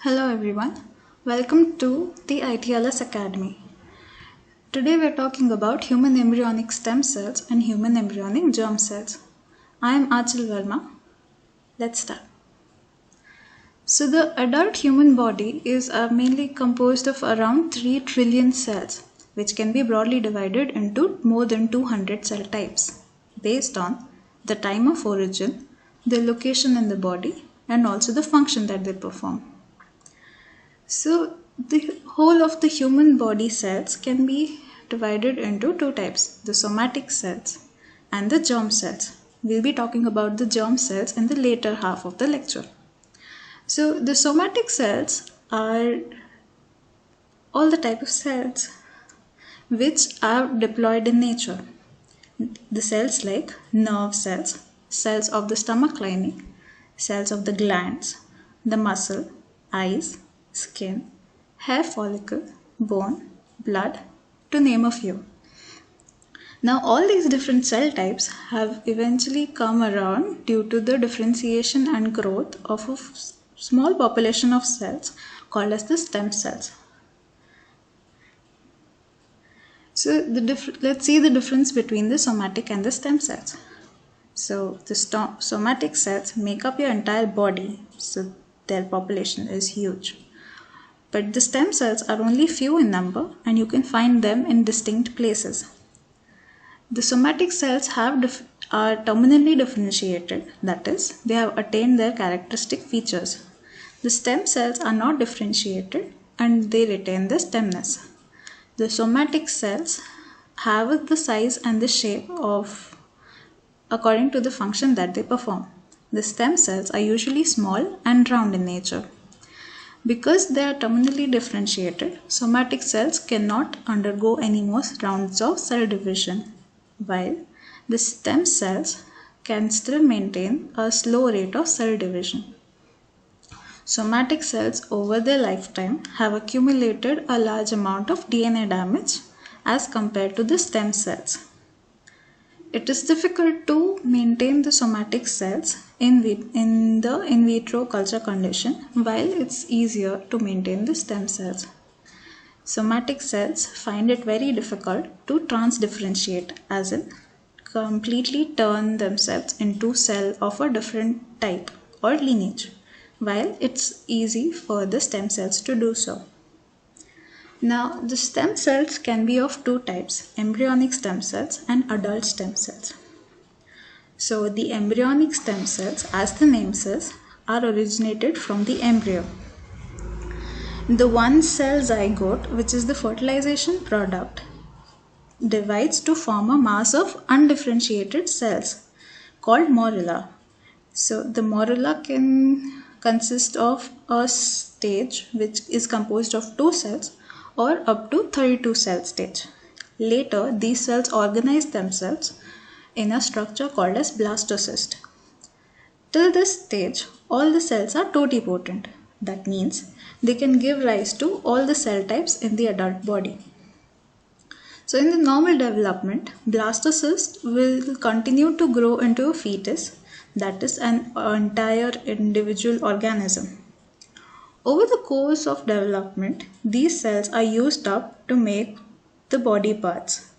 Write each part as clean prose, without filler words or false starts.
Hello everyone, welcome to the ITLS Academy. Today we are talking about human embryonic stem cells and human embryonic germ cells. I am Achal Verma. Let's start. So the adult human body is mainly composed of around 3 trillion cells, which can be broadly divided into more than 200 cell types based on the time of origin, the location in the body, and also the function that they perform. So the whole of the human body cells can be divided into two types, the somatic cells and the germ cells. We'll be talking about the germ cells in the later half of the lecture. So the somatic cells are all the type of cells which are diploid in nature. The cells like nerve cells, cells of the stomach lining, cells of the glands, the muscle, eyes, skin, hair follicle, bone, blood, to name a few. Now all these different cell types have eventually come around due to the differentiation and growth of a small population of cells called as the stem cells. So let's see the difference between the somatic and the stem cells. So the somatic cells make up your entire body, so their population is huge. But the stem cells are only few in number and you can find them in distinct places. The somatic cells are terminally differentiated, that is, they have attained their characteristic features. The stem cells are not differentiated and they retain the stemness. The somatic cells have the size and the shape of according to the function that they perform. The stem cells are usually small and round in nature. Because they are terminally differentiated, somatic cells cannot undergo any more rounds of cell division, while the stem cells can still maintain a slow rate of cell division. Somatic cells over their lifetime have accumulated a large amount of DNA damage as compared to the stem cells. It is difficult to maintain the somatic cells in the in vitro culture condition, while it's easier to maintain the stem cells. Somatic cells find it very difficult to transdifferentiate, as in completely turn themselves into cell of a different type or lineage, while it's easy for the stem cells to do so. Now, the stem cells can be of two types, embryonic stem cells and adult stem cells. So, the embryonic stem cells, as the name says, are originated from the embryo. The one cell zygote, which is the fertilization product, divides to form a mass of undifferentiated cells called morula. So, the morula can consist of a stage which is composed of two cells or up to 32 cell stage. Later, these cells organize themselves in a structure called as blastocyst. Till this stage, all the cells are totipotent. That means they can give rise to all the cell types in the adult body. So in the normal development, blastocyst will continue to grow into a fetus, that is an entire individual organism. Over the course of development, these cells are used up to make the body parts.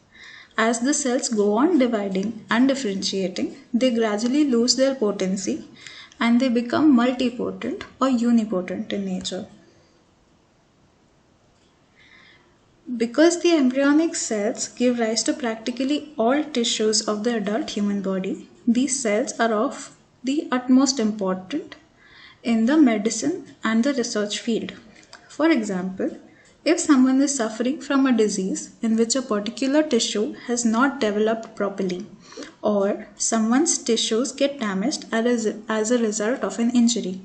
As the cells go on dividing and differentiating, they gradually lose their potency and they become multipotent or unipotent in nature. Because the embryonic cells give rise to practically all tissues of the adult human body, these cells are of the utmost importance in the medicine and the research field. For example, if someone is suffering from a disease in which a particular tissue has not developed properly, or someone's tissues get damaged as a result of an injury,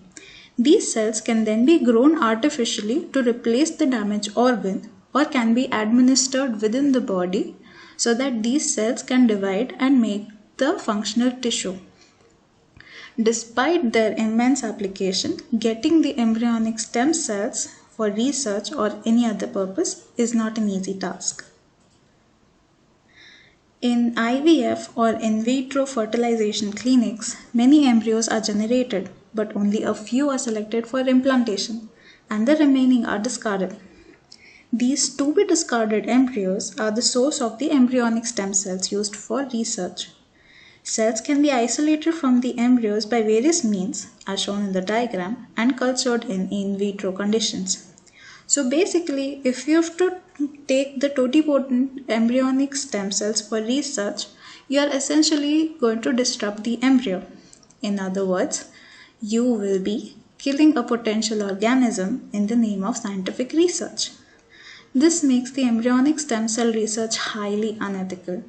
these cells can then be grown artificially to replace the damaged organ or can be administered within the body so that these cells can divide and make the functional tissue. Despite their immense application, getting the embryonic stem cells for research or any other purpose is not an easy task. In IVF or in vitro fertilization clinics, many embryos are generated, but only a few are selected for implantation. and the remaining are discarded. These to be discarded embryos are the source of the embryonic stem cells used for research. Cells can be isolated from the embryos by various means, as shown in the diagram, and cultured in vitro conditions. So basically, if you have to take the totipotent embryonic stem cells for research, you are essentially going to disrupt the embryo. In other words, you will be killing a potential organism in the name of scientific research. This makes the embryonic stem cell research highly unethical.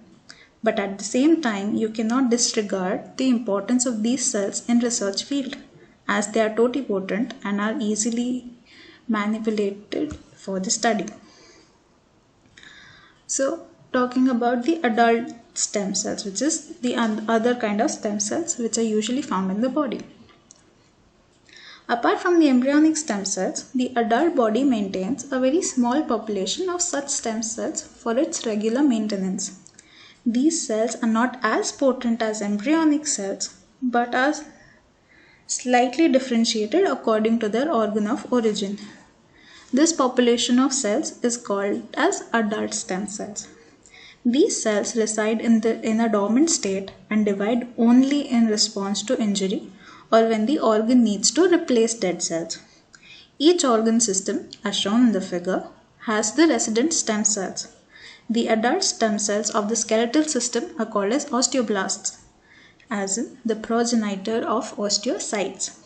But at the same time, you cannot disregard the importance of these cells in research field, as they are totipotent and are easily manipulated for the study. So, talking about the adult stem cells, which is the other kind of stem cells which are usually found in the body. Apart from the embryonic stem cells, the adult body maintains a very small population of such stem cells for its regular maintenance. These cells are not as potent as embryonic cells, but are slightly differentiated according to their organ of origin. This population of cells is called as adult stem cells. These cells reside in a dormant state and divide only in response to injury or when the organ needs to replace dead cells. Each organ system, as shown in the figure, has the resident stem cells. The adult stem cells of the skeletal system are called as osteoblasts, as in the progenitor of osteocytes.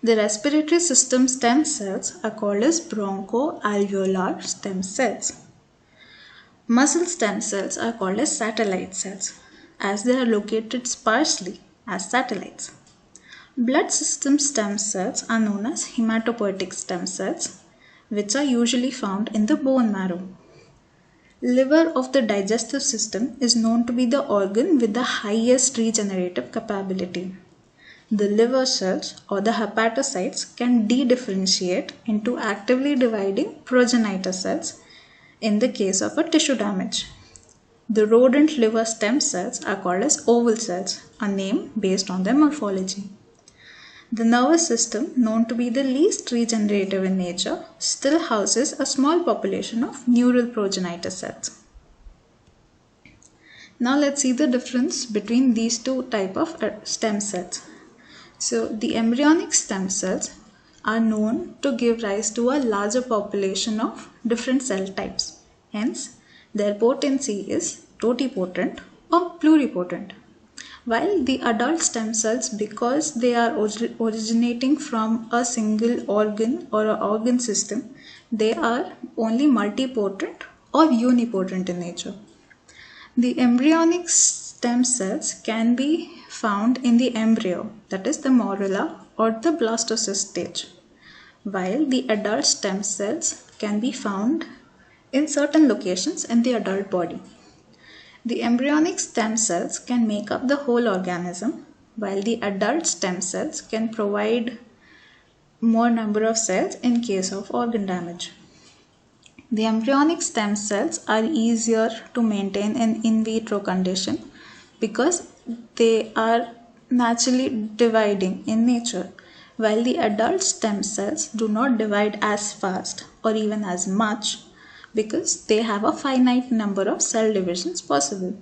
The respiratory system stem cells are called as bronchoalveolar stem cells. Muscle stem cells are called as satellite cells, as they are located sparsely as satellites. Blood system stem cells are known as hematopoietic stem cells, which are usually found in the bone marrow. Liver of the digestive system is known to be the organ with the highest regenerative capability. The liver cells or the hepatocytes can dedifferentiate into actively dividing progenitor cells in the case of a tissue damage. The rodent liver stem cells are called as oval cells, a name based on their morphology. The nervous system, known to be the least regenerative in nature, still houses a small population of neural progenitor cells. Now let's see the difference between these two types of stem cells. So the embryonic stem cells are known to give rise to a larger population of different cell types. Hence, their potency is totipotent or pluripotent. While the adult stem cells, because they are originating from a single organ or an organ system, they are only multipotent or unipotent in nature. The embryonic stem cells can be found in the embryo, that is the morula or the blastocyst stage, while the adult stem cells can be found in certain locations in the adult body. The embryonic stem cells can make up the whole organism, while the adult stem cells can provide more number of cells in case of organ damage. The embryonic stem cells are easier to maintain in vitro condition because they are naturally dividing in nature, while the adult stem cells do not divide as fast or even as much because they have a finite number of cell divisions possible.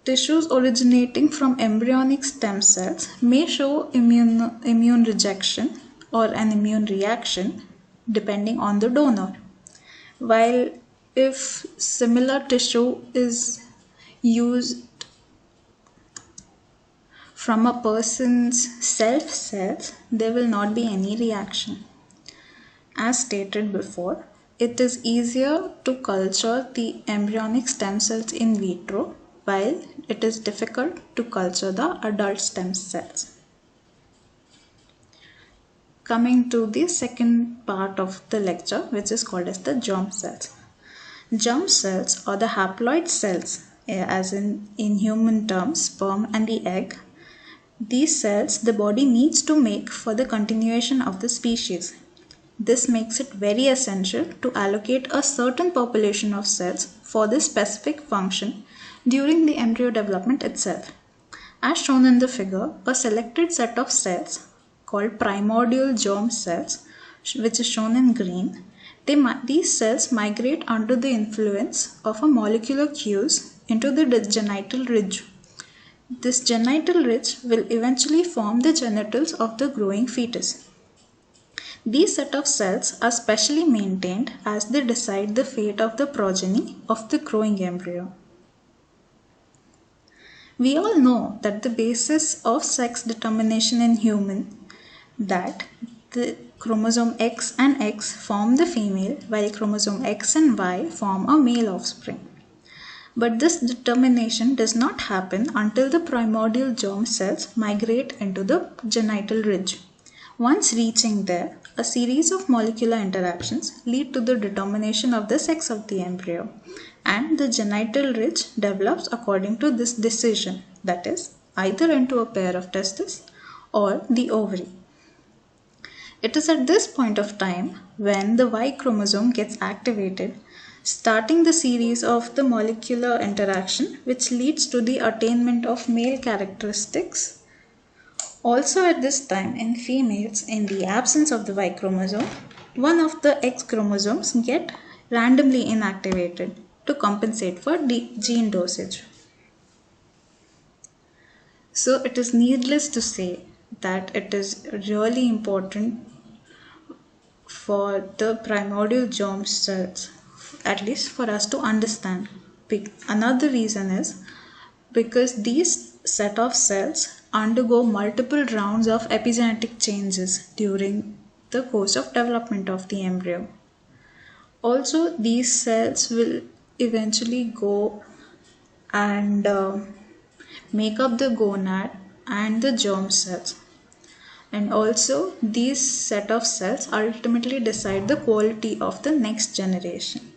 Tissues originating from embryonic stem cells may show immune rejection or an immune reaction depending on the donor, while if similar tissue is used from a person's self cells, there will not be any reaction. As stated before, it is easier to culture the embryonic stem cells in vitro, while it is difficult to culture the adult stem cells. Coming to the second part of the lecture, which is called as the germ cells. Germ cells or the haploid cells, as in human terms, sperm and the egg. These cells the body needs to make for the continuation of the species. This makes it very essential to allocate a certain population of cells for this specific function during the embryo development itself. As shown in the figure, a selected set of cells called primordial germ cells, which is shown in green. These cells migrate under the influence of a molecular cues into the genital ridge. This genital ridge will eventually form the genitals of the growing fetus. These set of cells are specially maintained as they decide the fate of the progeny of the growing embryo. We all know that the basis of sex determination in human, that the chromosome X and X form the female while chromosome X and Y form a male offspring. But this determination does not happen until the primordial germ cells migrate into the genital ridge. Once reaching there, a series of molecular interactions lead to the determination of the sex of the embryo, and the genital ridge develops according to this decision, that is, either into a pair of testes or the ovary. It is at this point of time when the Y chromosome gets activated, starting the series of the molecular interaction which leads to the attainment of male characteristics. Also at this time in females, in the absence of the Y chromosome, one of the X chromosomes get randomly inactivated to compensate for the gene dosage. So it is needless to say that it is really important for the primordial germ cells, at least for us to understand. Another reason is because these set of cells undergo multiple rounds of epigenetic changes during the course of development of the embryo. Also, these cells will eventually go and make up the gonad and the germ cells. And also, these set of cells ultimately decide the quality of the next generation.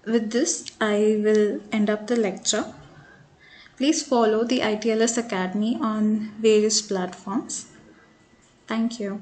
With this, I will end up the lecture. Please follow the ITLS Academy on various platforms. Thank you.